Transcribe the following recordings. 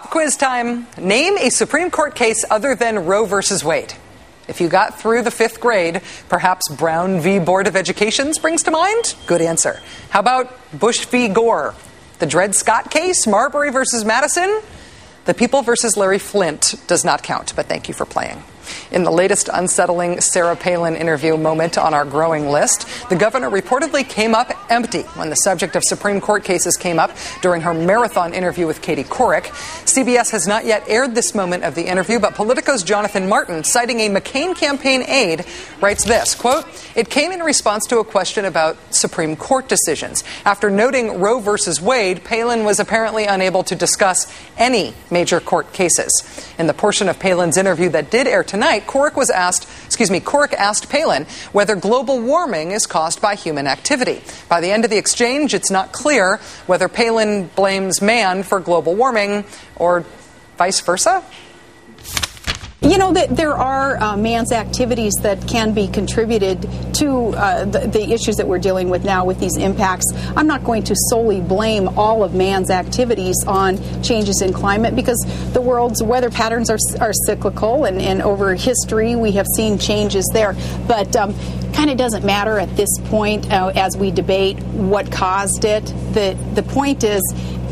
Pop quiz time. Name a Supreme Court case other than Roe versus Wade. If you got through the 5th grade, perhaps Brown v. Board of Education springs to mind? Good answer. How about Bush v. Gore? The Dred Scott case? Marbury versus Madison? The People versus Larry Flynt does not count, but thank you for playing. In the latest unsettling Sarah Palin interview moment on our growing list, the governor reportedly came up empty when the subject of Supreme Court cases came up during her marathon interview with Katie Couric. CBS has not yet aired this moment of the interview, but Politico's Jonathan Martin, citing a McCain campaign aide, writes this, quote, "It came in response to a question about Supreme Court decisions. After noting Roe versus Wade, Palin was apparently unable to discuss any major court cases." In the portion of Palin's interview that did air tonight, Couric asked Palin whether global warming is caused by human activity. By the end of the exchange, it's not clear whether Palin blames man for global warming or vice versa. You know, that there are man's activities that can be contributed to the issues that we're dealing with now with these impacts. I'm not going to solely blame all of man's activities on changes in climate, because the world's weather patterns are cyclical, and over history we have seen changes there. But kind of doesn't matter at this point as we debate what caused it. The point is,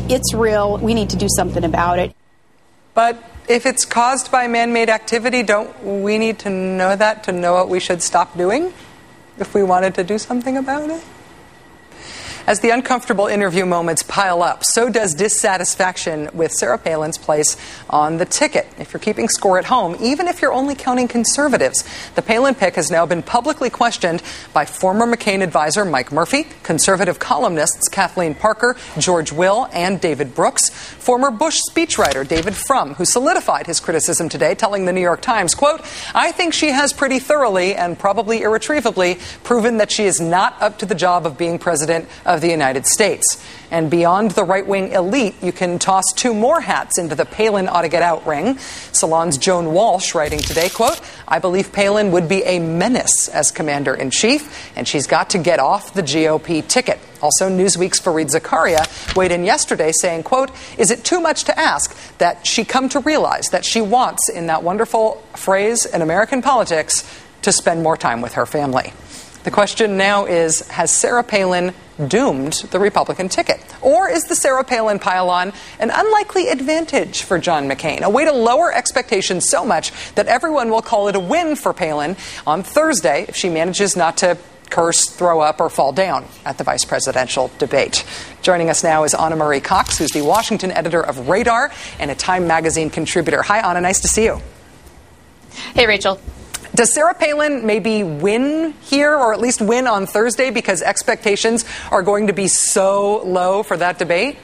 it's real. We need to do something about it. But if it's caused by man-made activity, don't we need to know that to know what we should stop doing if we wanted to do something about it? As the uncomfortable interview moments pile up, so does dissatisfaction with Sarah Palin's place on the ticket. If you're keeping score at home, even if you're only counting conservatives, the Palin pick has now been publicly questioned by former McCain advisor Mike Murphy, conservative columnists Kathleen Parker, George Will, and David Brooks, former Bush speechwriter David Frum, who solidified his criticism today, telling the New York Times, quote, "I think she has pretty thoroughly and probably irretrievably proven that she is not up to the job of being president of the United States. And beyond the right-wing elite, you can toss two more hats into the Palin ought-to-get-out ring." Salon's Joan Walsh writing today, quote, "I believe Palin would be a menace as commander-in-chief, and she's got to get off the GOP ticket." Also, Newsweek's Fareed Zakaria weighed in yesterday saying, quote, "Is it too much to ask that she come to realize that she wants, in that wonderful phrase in American politics, to spend more time with her family?" The question now is, has Sarah Palin doomed the Republican ticket? Or is the Sarah Palin pile-on an unlikely advantage for John McCain, a way to lower expectations so much that everyone will call it a win for Palin on Thursday if she manages not to curse, throw up, or fall down at the vice presidential debate? Joining us now is Anna Marie Cox, who's the Washington editor of Radar and a Time magazine contributor. Hi, Anna. Nice to see you. Hey, Rachel. Does Sarah Palin maybe win here, or at least win on Thursday, because expectations are going to be so low for that debate?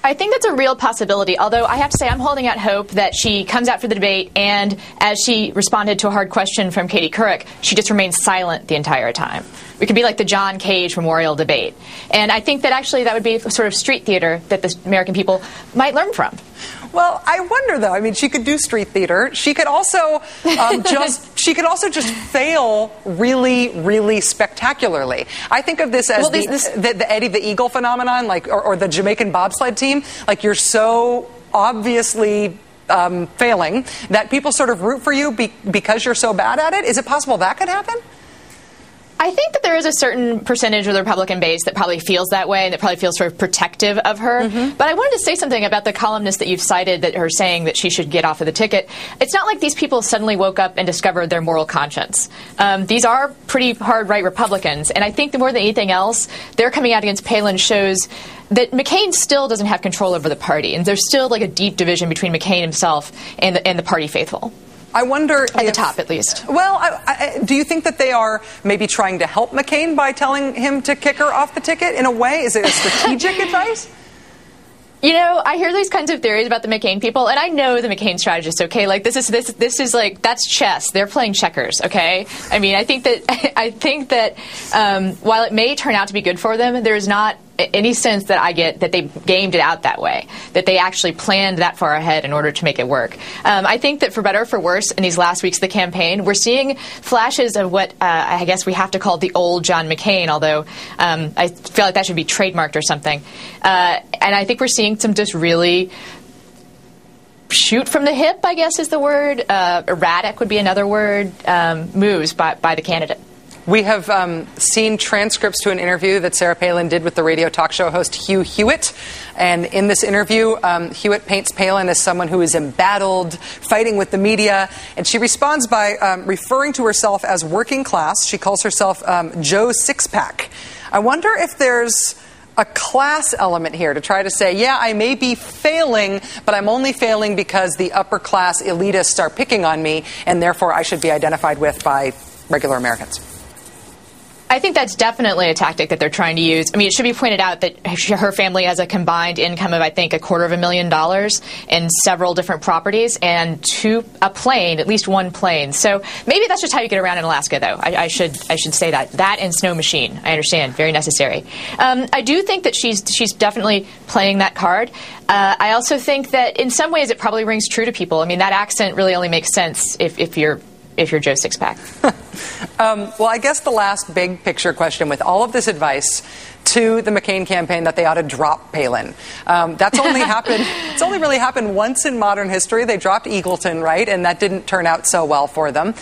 I think that's a real possibility, although I have to say I'm holding out hope that she comes out for the debate, and as she responded to a hard question from Katie Couric, she just remains silent the entire time. We could be like the John Cage memorial debate. And I think that actually that would be a sort of street theater that the American people might learn from. Well, I wonder, though. I mean, she could do street theater. She could also just fail really, really spectacularly. I think of this as the Eddie the Eagle phenomenon, like, or the Jamaican bobsled team. Like, you're so obviously failing that people sort of root for you because you're so bad at it. Is it possible that could happen? I think that there is a certain percentage of the Republican base that probably feels that way and that probably feels sort of protective of her. Mm-hmm. But I wanted to say something about the columnist that you've cited that are saying that she should get off of the ticket. It's not like these people suddenly woke up and discovered their moral conscience. These are pretty hard right Republicans. And I think that more than anything else, they're coming out against Palin shows that McCain still doesn't have control over the party. And there's still like a deep division between McCain himself and the party faithful. I wonder at the top, at least. Well, do you think that they are maybe trying to help McCain by telling him to kick her off the ticket in a way? Is it a strategic advice? You know, I hear these kinds of theories about the McCain people, and I know the McCain strategists. Okay, like this is like that's chess. They're playing checkers. Okay, I mean, I think that while it may turn out to be good for them, there is not any sense that I get that they gamed it out that way, that they actually planned that far ahead in order to make it work. I think that for better or for worse, in these last weeks of the campaign, we're seeing flashes of what I guess we have to call the old John McCain, although I feel like that should be trademarked or something. And I think we're seeing some just really shoot from the hip, I guess is the word, erratic would be another word, moves by the candidate. We have seen transcripts to an interview that Sarah Palin did with the radio talk show host Hugh Hewitt. And in this interview, Hewitt paints Palin as someone who is embattled, fighting with the media. And she responds by referring to herself as working class. She calls herself Joe Sixpack. I wonder if there's a class element here to try to say, yeah, I may be failing, but I'm only failing because the upper class elitists are picking on me, and therefore I should be identified with by regular Americans. I think that's definitely a tactic that they're trying to use. I mean, it should be pointed out that her family has a combined income of, I think, $250,000 and several different properties and a plane, at least one plane. So maybe that's just how you get around in Alaska, though. I should say that. That and snow machine, I understand, very necessary. I do think that she's definitely playing that card. I also think that in some ways it probably rings true to people. I mean, that accent really only makes sense if you're Joe Sixpack. Well, I guess the last big picture question with all of this advice to the McCain campaign that they ought to drop Palin. That's only happened. It's only really happened once in modern history. They dropped Eagleton, right? And that didn't turn out so well for them.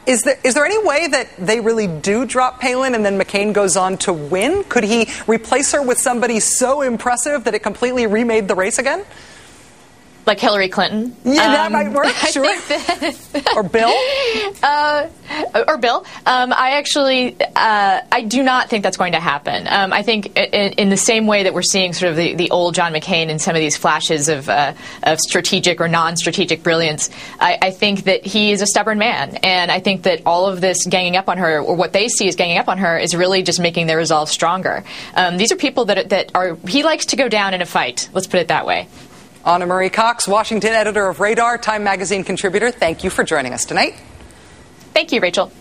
Is there any way that they really do drop Palin and then McCain goes on to win? Could he replace her with somebody so impressive that it completely remade the race again? Like Hillary Clinton. Yeah, that might work, sure. Or Bill. Or Bill. I do not think that's going to happen. I think in the same way that we're seeing sort of the old John McCain in some of these flashes of strategic or non-strategic brilliance, I think that he is a stubborn man. And I think that all of this ganging up on her, or what they see as ganging up on her, is really just making their resolve stronger. These are people that are, he likes to go down in a fight. Let's put it that way. Anna Marie Cox, Washington editor of Radar, Time Magazine contributor, thank you for joining us tonight. Thank you, Rachel.